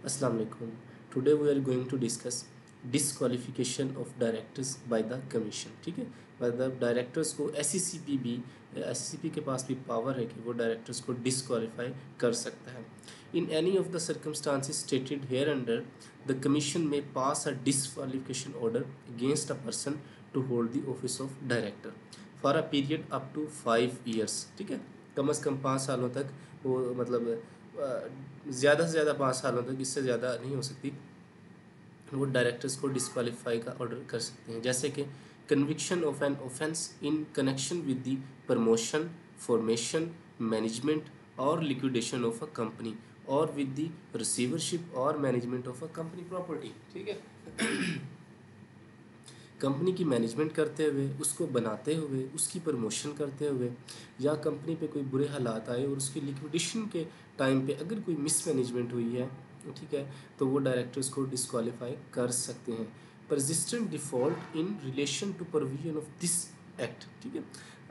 Assalamu alaikum. Today we are going to discuss disqualification of directors by the commission. ठीक है, मतलब directors को SCCP के पास भी पावर है कि वो डायरेक्टर्स को डिसक्वालीफाई कर सकता है. In any of the circumstances stated here under the commission में pass a disqualification order against a person to hold the office of director for a period up to 5 years. ठीक है, कम से कम 5 सालों तक वो मतलब ज़्यादा से ज़्यादा 5 सालों तक, इससे ज़्यादा नहीं हो सकती, वो डायरेक्टर्स को डिस्क्वालीफाई का ऑर्डर कर सकते हैं. जैसे कि conviction of an offence in connection with the promotion, formation, management और लिक्विडेशन ऑफ अ कंपनी और विद द रिसीवरशिप और management of a company property. ठीक है, कंपनी की मैनेजमेंट करते हुए, उसको बनाते हुए, उसकी प्रमोशन करते हुए, या कंपनी पे कोई बुरे हालात आए और उसकी लिक्विडेशन के टाइम पे अगर कोई मिसमैनेजमेंट हुई है, ठीक है, तो वो डायरेक्टर्स को डिस्क्वालीफाई कर सकते हैं. Persistent default in relation to provision of this act. ठीक है,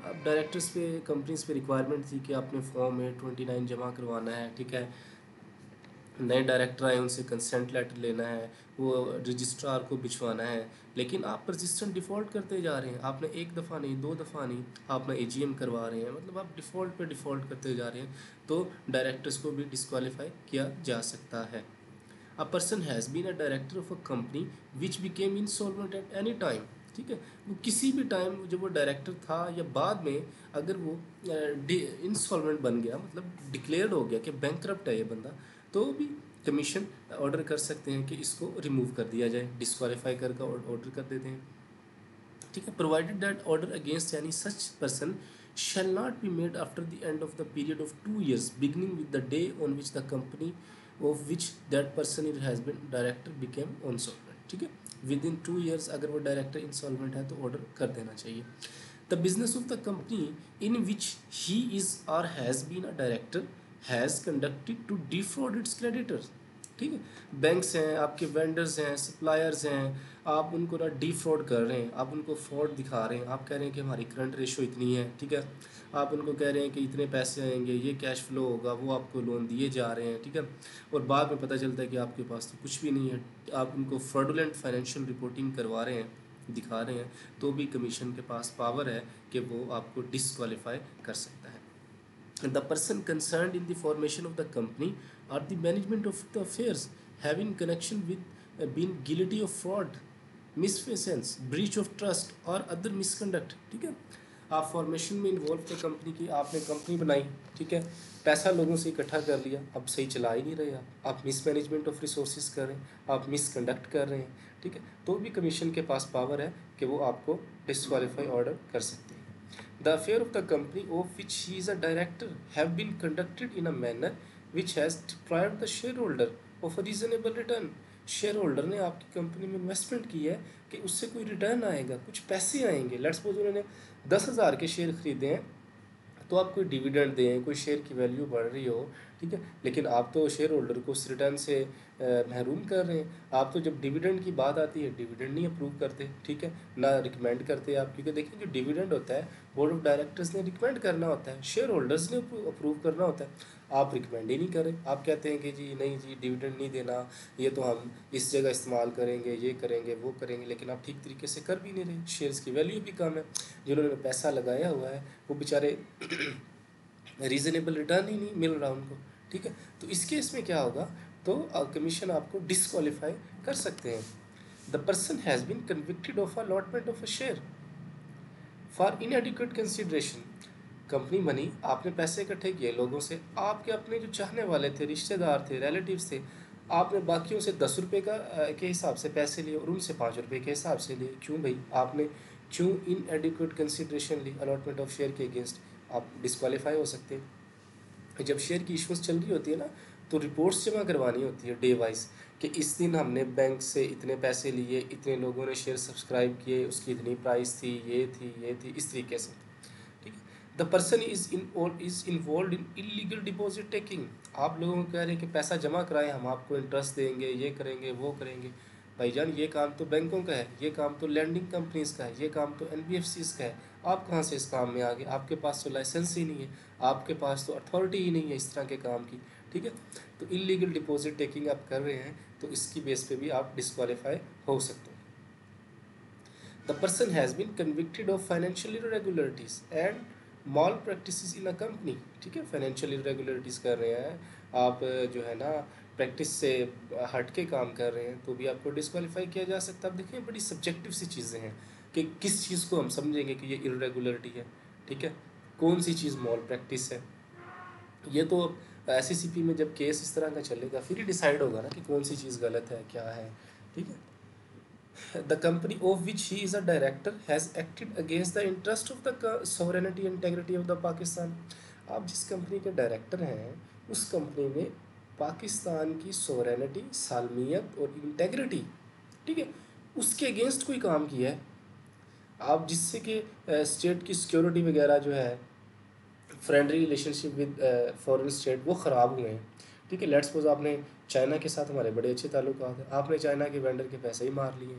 अब डायरेक्टर्स पे, कंपनीज पे रिक्वायरमेंट थी कि आपने फॉर्म में 29 जमा करवाना है. ठीक है, नए डायरेक्टर आए, उनसे कंसेंट लेटर लेना है, वो रजिस्ट्रार को भिजवाना है, लेकिन आप परसिस्टेंट डिफ़ॉल्ट करते जा रहे हैं. आपने एक दफ़ा नहीं, 2 दफ़ा नहीं, आपने एजीएम करवा रहे हैं, मतलब आप डिफ़ॉल्ट पे डिफ़ॉल्ट करते जा रहे हैं, तो डायरेक्टर्स को भी डिस्क्वालीफाई किया जा सकता है. A person has been a director of a company which became insolvent at any time. ठीक है, वो किसी भी टाइम जब वो डायरेक्टर था या बाद में अगर वो इंसॉल्वेंट बन गया, मतलब डिक्लेयर्ड हो गया कि बैंकरप्ट है ये बंदा, तो भी कमीशन ऑर्डर कर सकते हैं कि इसको रिमूव कर दिया जाए, डिस्क्वालीफाई करके ऑर्डर कर देते हैं. ठीक है, provided that order against any such person shall not be made after the end of the period of 2 years beginning with the day on which the company of which that person has been director became insolvent. ठीक है, with in 2 years अगर वो director insolvent है तो order कर देना चाहिए. The business of the company in which he is और has been a director has conducted to defraud its creditors. ठीक है, बैंक्स हैं, आपके वेंडर्स हैं, सप्लायर्स हैं, आप उनको ना डिफ्रॉड कर रहे हैं, आप उनको फ्रॉड दिखा रहे हैं, आप कह रहे हैं कि हमारी करंट रेशो इतनी है. ठीक है, आप उनको कह रहे हैं कि इतने पैसे आएंगे, ये कैश फ्लो होगा, वो आपको लोन दिए जा रहे हैं. ठीक है, और बाद में पता चलता है कि आपके पास तो कुछ भी नहीं है, आप उनको फ्रॉडुलेंट फाइनेंशियल रिपोर्टिंग करवा रहे हैं, दिखा रहे हैं, तो भी कमीशन के पास पावर है कि वो आपको डिसक्वालीफाई कर सकता है. The person concerned in the formation of the company or the management of the affairs having connection with been guilty of fraud, misfeasance, breach of trust or other misconduct. ठीक है, आप फॉर्मेशन में involve थे company की, आपने company बनाई, ठीक है, पैसा लोगों से इकट्ठा कर लिया, अब सही चला ही नहीं रहे, आप मिसमैनेजमेंट ऑफ रिसोर्सेज कर रहे हैं, आप मिसकंडक्ट कर रहे हैं. ठीक है, तो भी कमीशन के पास पावर है कि वो आपको डिस्क्वालीफाई ऑर्डर कर सकते हैं. The affair of the company of which he is a director have been conducted in a manner which has deprived the shareholder of a reasonable return. Share holder ने आपकी company में investment की है कि उससे कोई रिटर्न आएगा, कुछ पैसे आएंगे. लेट्स सपोज उन्होंने 10,000 के शेयर खरीदे हैं, तो आप कोई डिविडेंड दें, कोई शेयर की वैल्यू बढ़ रही हो, ठीक है, लेकिन आप तो शेयर होल्डर को उस रिटर्न से महरूम कर रहे हैं. आप तो जब डिविडेंड की बात आती है, डिविडेंड नहीं अप्रूव करते, ठीक है, ना रिकमेंड करते आप, क्योंकि देखिए जो डिविडेंड होता है बोर्ड ऑफ डायरेक्टर्स ने रिकमेंड करना होता है, शेयर होल्डर्स ने अप्रूव करना होता है. आप रिकमेंड ही नहीं करें, आप कहते हैं कि जी नहीं जी डिविडेंड नहीं देना, ये तो हम इस जगह इस्तेमाल करेंगे, ये करेंगे, वो करेंगे, लेकिन आप ठीक तरीके से कर भी नहीं रहे. शेयर्स की वैल्यू भी कम है, जिन्होंने पैसा लगाया हुआ है वो बेचारे रीज़नेबल रिटर्न ही नहीं मिल रहा उनको. ठीक है, तो इस केस में क्या होगा, तो कमीशन आपको डिसक्वालीफाई कर सकते हैं. The person has been convicted of allotment of a share for inadequate consideration. Company बनी, आपने पैसे इकट्ठे किए लोगों से, आपके अपने जो चाहने वाले थे, रिश्तेदार थे, रिलेटिव्स थे, आपने बाकियों से 10 रुपये के हिसाब से पैसे लिए और उनसे 5 रुपये के हिसाब से लिए. क्यों भाई, आपने क्यों इनएडिक्वेट कंसिडरेशन ली अलॉटमेंट ऑफ शेयर के अगेंस्ट? आप डिस्क्वालीफाई हो सकते हैं. जब शेयर की इशूस चल रही होती है ना, तो रिपोर्ट्स जमा करवानी होती है डे वाइज, कि इस दिन हमने बैंक से इतने पैसे लिए, इतने लोगों ने शेयर सब्सक्राइब किए, उसकी इतनी प्राइस थी, ये थी, इस तरीके से. ठीक है, the person is involve in illegal deposit taking. आप लोगों को कह रहे हैं कि पैसा जमा कराएं, हम आपको इंटरेस्ट देंगे, ये करेंगे, वो करेंगे. भाईजान, ये काम तो बैंकों का है, ये काम तो लैंडिंग कंपनीज का है, ये काम तो एनबीएफसीज का है. आप कहाँ से इस काम में आ गए? आपके पास तो लाइसेंस ही नहीं है, आपके पास तो अथॉरिटी ही नहीं है इस तरह के काम की. ठीक है। तो इलीगल डिपॉजिट टेकिंग आप कर रहे हैं तो इसकी बेस पे भी आप डिस्क्वालीफाई हो सकते हैं। The person has been convicted of financial irregularities and malpractices in a company, ठीक है। फाइनेंशियल इरेगुलरिटीज़ कर रहे हैं आप, जो है ना प्रैक्टिस से हट के काम कर रहे हैं तो भी आपको डिस्क्वालीफाई किया जा सकता है। आप देखिए बड़ी सब्जेक्टिव सी चीज़ें हैं कि किस चीज़ को हम समझेंगे कि ये इरेगुलरिटी है, ठीक है, कौन सी चीज़ मॉल प्रैक्टिस है। ये तो एससीसीपी में जब केस इस तरह का चलेगा फिर ही डिसाइड होगा ना कि कौन सी चीज़ गलत है क्या है, ठीक है। The company of which he is a director has acted against the interest of the sovereignty and integrity of the Pakistan. आप जिस कंपनी के डायरेक्टर हैं उस कंपनी में पाकिस्तान की सोवरेनिटी, सालमियत और इंटेग्रिटी, ठीक है, उसके अगेंस्ट कोई काम किया है आप, जिससे कि स्टेट की सिक्योरिटी वगैरह जो है, friendly relationship with foreign state वो ख़राब हुए हैं, ठीक है। लेट्स सपोज आपने चाइना के साथ हमारे बड़े अच्छे ताल्लुकात हैं, आपने चाइना के वेंडर के पैसे ही मार लिए,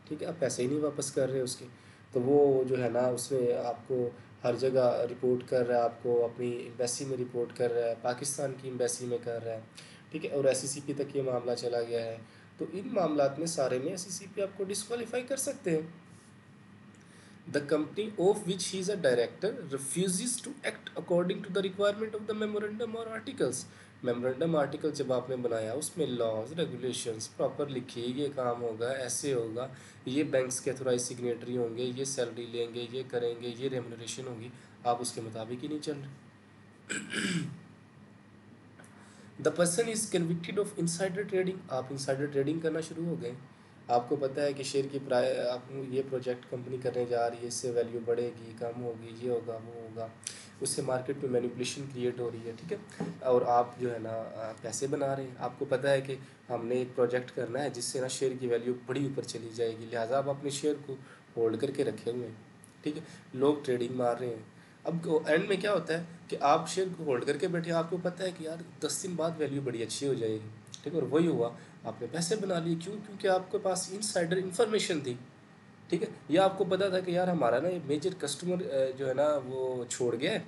ठीक है, आप पैसे ही नहीं वापस कर रहे उसके, तो वो जो है ना उसमें आपको हर जगह रिपोर्ट कर रहा है, आपको अपनी एम्बेसी में रिपोर्ट कर रहा है, पाकिस्तान की एम्बेसी में कर रहा है, ठीक है, और एससीसीपी तक ये मामला चला गया है। तो इन मामलात में सारे में एससीसीपी आपको डिस्क्वालीफाई कर सकते हैं। The company of which he is a director refuses to act according to the requirement of the memorandum or articles. Memorandum article जब आपने बनाया उसमें लॉज रेगुलेशंस प्रॉपर लिखी, ये काम होगा, ऐसे होगा, ये बैंक्स के अथोराइज सिग्नेटरी होंगे, ये सैलरी लेंगे, ये करेंगे, ये रेमुनरेशन होगी, आप उसके मुताबिक ही नहीं चल रहे। The person is convicted of insider trading, आप इनसाइडर ट्रेडिंग करना शुरू हो गए, आपको पता है कि शेयर की आप ये प्रोजेक्ट कंपनी करने जा रही है, इससे वैल्यू बढ़ेगी, कम होगी, ये होगा, वो होगा, उससे मार्केट में मैनिपुलेशन क्रिएट हो रही है, ठीक है, और आप जो है ना पैसे बना रहे हैं। आपको पता है कि हमने एक प्रोजेक्ट करना है जिससे ना शेयर की वैल्यू बड़ी ऊपर चली जाएगी, लिहाजा आप अपने शेयर को होल्ड करके रखे हुए हैं, ठीक है, लोग ट्रेडिंग मार रहे हैं। अब एंड में क्या होता है कि आप शेयर को होल्ड करके बैठे, आपको पता है कि यार 10 दिन बाद वैल्यू बड़ी अच्छी हो जाएगी, ठीक है, और वही हुआ, आपने पैसे बना लिए। क्यों? क्योंकि आपके पास इनसाइडर इन्फॉर्मेशन थी, ठीक है, या आपको पता था कि यार हमारा ना ये मेजर कस्टमर जो है ना वो छोड़ गया है,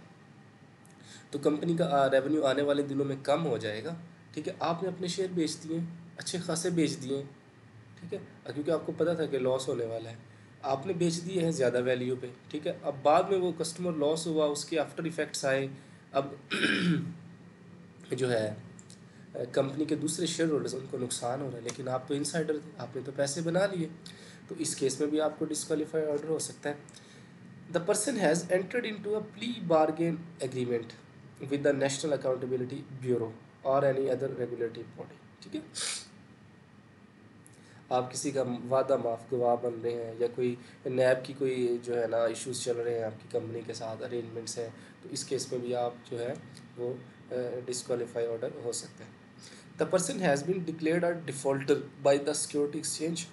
तो कंपनी का रेवेन्यू आने वाले दिनों में कम हो जाएगा, ठीक है, आपने अपने शेयर बेच दिए, अच्छे खासे बेच दिए, ठीक है, क्योंकि आपको पता था कि लॉस होने वाला है, आपने बेच दिए हैं ज़्यादा वैल्यू पे, ठीक है। अब बाद में वो कस्टमर लॉस हुआ, उसके आफ्टर इफ़ेक्ट्स आए, अब जो है कंपनी के दूसरे शेयर होल्डर्स उनको नुकसान हो रहा है, लेकिन आप तो इनसाइडर थे, आपने तो पैसे बना लिए, तो इस केस में भी आपको डिस्क्वालीफाई ऑर्डर हो सकता है। The person has entered into a plea bargain agreement with the national accountability bureau और एनी अदर रेगुलेटरी बॉडी, ठीक है। आप किसी का वादा माफ गवाह बन रहे हैं, या कोई नैब की कोई जो है ना इश्यूज़ चल रहे हैं आपकी कंपनी के साथ, अरेंजमेंट्स हैं, तो इस केस में भी आप जो है वो डिस्क्वालीफाई ऑर्डर हो सकता है। The person has been declared a defaulter by the security exchange,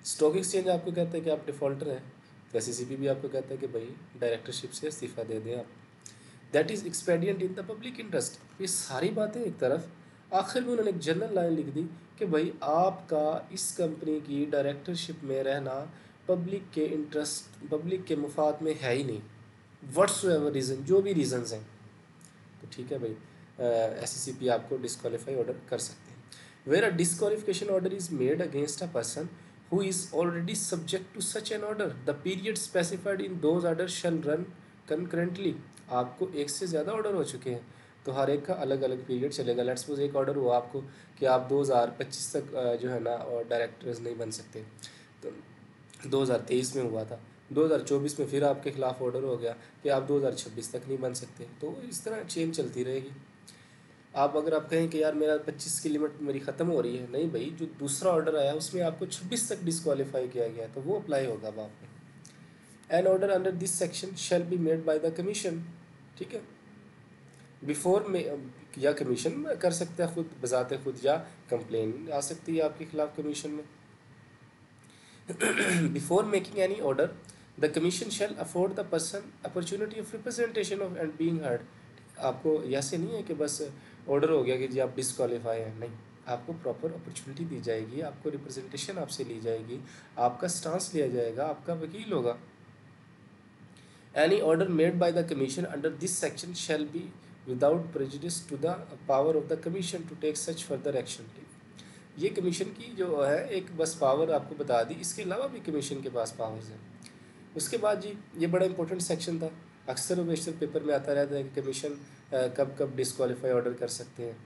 stock exchange आपको कहता है कि आप डिफॉल्टर हैं, तो एससीसीपी भी आपको कहता है कि भाई डायरेक्टरशिप से इस्तीफ़ा दे दें आप, that is expedient in the public interest. ये सारी बातें एक तरफ, आखिर में उन्होंने एक जनरल लाइन लिख दी कि भाई आपका इस कंपनी की डायरेक्टरशिप में रहना पब्लिक के इंटरेस्ट, पब्लिक के मुफाद में है ही नहीं, व्हाट्सएवर रीज़न, जो भी रीज़न्स हैं, तो ठीक है भाई, एससीसीपी आपको डिस्क्वालीफाई ऑर्डर कर सकते हैं। Where a disqualification order is made against a person who is already subject to such an order, the period specified in those orders shall run concurrently। आपको एक से ज़्यादा ऑर्डर हो चुके हैं तो हर एक का अलग अलग पीरियड चलेगा। लेट्स सपोज एक ऑर्डर हुआ आपको कि आप 2025 तक जो है ना और डायरेक्टर्स नहीं बन सकते, तो 2023 में हुआ था, 2024 में फिर आपके खिलाफ ऑर्डर हो गया कि आप 2026 तक नहीं बन सकते, तो इस तरह चेंज चलती रहेगी। आप अगर आप कहें कि यार मेरा 25 की लिमिट मेरी ख़त्म हो रही है, नहीं भाई, जो दूसरा ऑर्डर आया उसमें आपको 26 तक डिस्क्वालीफाई किया गया तो वो अप्लाई होगा अब आप पे। An order under this section shall be made by the commission, ठीक है, बिफोर में, या कमीशन कर सकता है खुद बजाते खुद, या कंप्लेन आ सकती है आपके खिलाफ कमीशन में। Before making any order the commission shell afford the person opportunity of representation of and being heard. आपको ऐसे नहीं है कि बस ऑर्डर हो गया कि जी आप डिस्क्वालीफाई हैं, नहीं, आपको प्रॉपर अपॉर्चुनिटी दी जाएगी, आपको रिप्रेजेंटेशन आपसे ली जाएगी, आपका स्टांस लिया जाएगा, आपका वकील होगा। Any order made by the commission under this section shall be without prejudice to the power of the commission to take such further action. ये कमीशन की जो है एक बस पावर आपको बता दी, इसके अलावा भी कमीशन के पास पावर्स हैं। उसके बाद जी ये बड़ा इंपॉर्टेंट सेक्शन था, अक्सर और बेशतर पेपर में आता रहता है कि कमीशन कब कब डिस्क्वालीफाई ऑर्डर कर सकते हैं,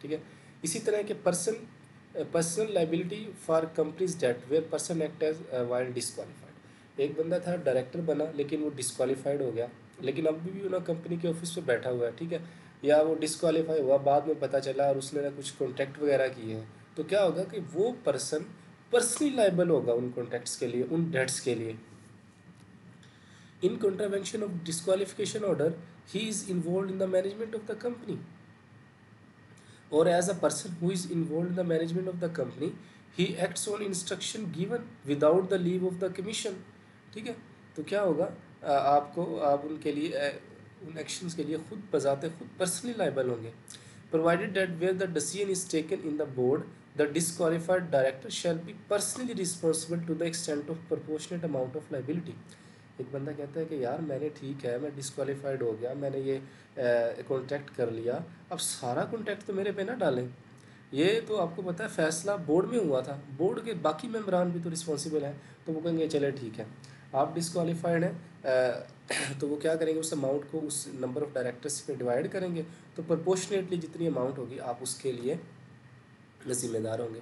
ठीक है। इसी तरह के personal liability for companies debt where person act as while disqualified. एक बंदा था डायरेक्टर बना लेकिन वो डिस्क्वालीफाइड हो गया, लेकिन अभी भी ना कंपनी के ऑफिस पे बैठा हुआ है, ठीक है, या वो डिस्क्वालीफाई हुआ बाद में पता चला और उसने ना कुछ कॉन्ट्रैक्ट वगैरह किए हैं, तो क्या होगा कि वो पर्सन पर्सनली लाइबल होगा उन कॉन्ट्रैक्ट्स के लिए, उन डेट्स के लिए। In contravention of disqualification order, he is involved in the management of the company, or as a person who is involved in the management of the company, he acts on instruction given without the leave of the commission, ठीक है। तो क्या होगा, आपको आप उनके लिए उन एक्शंस के लिए खुद बजाते खुद पर्सनली लाइबल होंगे। Provided that where the decision is taken in the board, the disqualified director shall be personally responsible to the extent of proportionate amount of liability. एक बंदा कहता है कि यार मैंने ठीक है, मैं डिस्क्वालीफाइड हो गया, मैंने ये कॉन्ट्रैक्ट कर लिया, अब सारा कॉन्ट्रैक्ट तो मेरे पे ना डालें। ये तो आपको पता है फैसला बोर्ड में हुआ था, बोर्ड के बाकी मेम्बरान भी तो रिस्पॉन्सिबल हैं, तो वो कहेंगे चले ठीक है आप डिस्क्वालीफाइड हैं, तो वो क्या करेंगे, उस अमाउंट को उस नंबर ऑफ डायरेक्टर्स पे डिवाइड करेंगे, तो प्रोपोर्शनेटली जितनी अमाउंट होगी आप उसके लिए जिम्मेदार होंगे।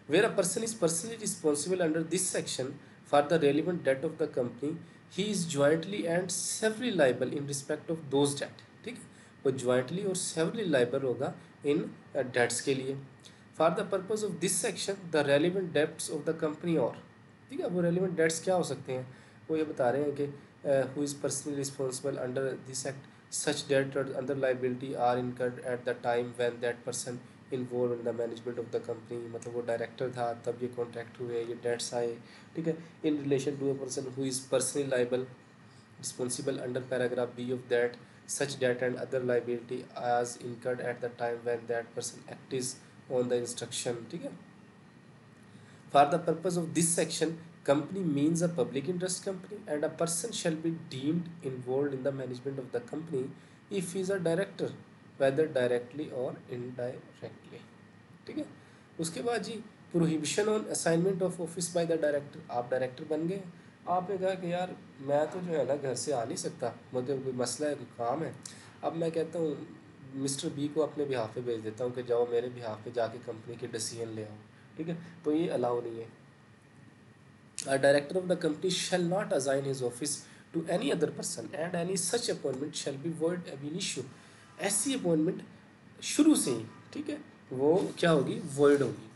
Where a person is personally responsible under this section for the relevant debt of the company, he is jointly and severally liable in respect of those debt, ठीक है, वो जॉइंटली और सेवरली लाइबल होगा इन डेट्स के लिए। For the purpose of this section the relevant debts of the company, और ठीक है वो रेलिवेंट डेट्स क्या हो सकते हैं, वो ये बता रहे हैं कि who is personally responsible under this act, such debt और other liability are incurred at the time when that person involve in the management of the company, मतलब वो डायरेक्टर था तब ये कॉन्ट्रैक्ट हुए, ये डेट्स आए, ठीक है। In relation to a person who is personally liable responsible under paragraph B of that such debt and other liability as incurred at the time when that person acts on the instruction, ठीक है। For the purpose of this section, company means a public interest company and a person shall be deemed involved in the management of the company if he is a director, whether directly or indirectly, ठीक है। उसके बाद G prohibition on assignment of office by the director. आप director बन गए, आपने कहा कि यार मैं तो जो है ना घर से आ नहीं सकता, मुझे कोई मसला है, कोई काम है, अब मैं कहता हूँ मिस्टर बी को अपने बिहाफ पे भेज देता हूँ कि जाओ मेरे बिहाफ पे जाके कंपनी के डिसीजन ले आओ, ठीक है, तो ये अलाउ नहीं है। A director of the company shall not assign his office to any other person and any such appointment shall be void ab initio। ऐसी अपॉइंटमेंट शुरू से ही, ठीक है, वो क्या होगी, void होगी।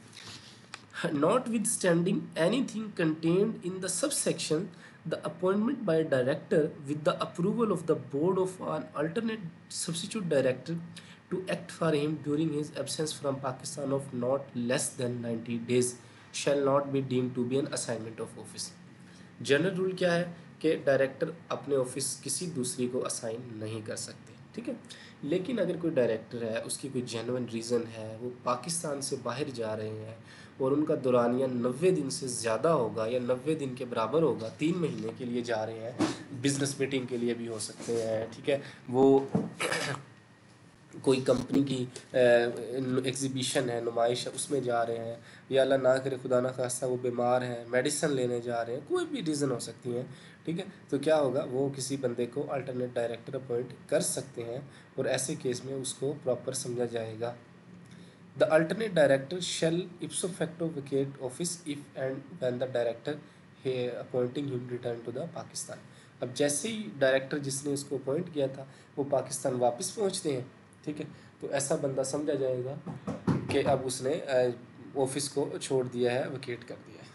Notwithstanding anything contained in the subsection, the appointment by a director with the approval of the board of an alternate substitute director to act for him during his absence from Pakistan of not less than 90 days shall not be deemed to be an assignment of office। General rule क्या है कि director अपने office किसी दूसरी को assign नहीं कर सकते, ठीक है। लेकिन अगर कोई डायरेक्टर है, उसकी कोई जेन्युइन रीज़न है, वो पाकिस्तान से बाहर जा रहे हैं और उनका दौरानिया 90 दिन से ज़्यादा होगा या 90 दिन के बराबर होगा, 3 महीने के लिए जा रहे हैं, बिजनेस मीटिंग के लिए भी हो सकते हैं, ठीक है, वो कोई कंपनी की एग्जीबिशन है, नुमाइश है, उसमें जा रहे हैं, या अल्लाह ना करे खुदा ना खास्ता वो बीमार हैं, मेडिसिन लेने जा रहे हैं, कोई भी रीज़न हो सकती हैं, ठीक है, तो क्या होगा, वो किसी बंदे को अल्टरनेट डायरेक्टर अपॉइंट कर सकते हैं और ऐसे केस में उसको प्रॉपर समझा जाएगा। The alternate director shall ipso facto vacate office if and when the director appointing him return to the Pakistan. अब जैसे ही डायरेक्टर जिसने उसको अपॉइंट किया था वो पाकिस्तान वापस पहुंचते हैं, ठीक है, तो ऐसा बंदा समझा जाएगा कि अब उसने ऑफिस को छोड़ दिया है, वेकेट कर दिया है।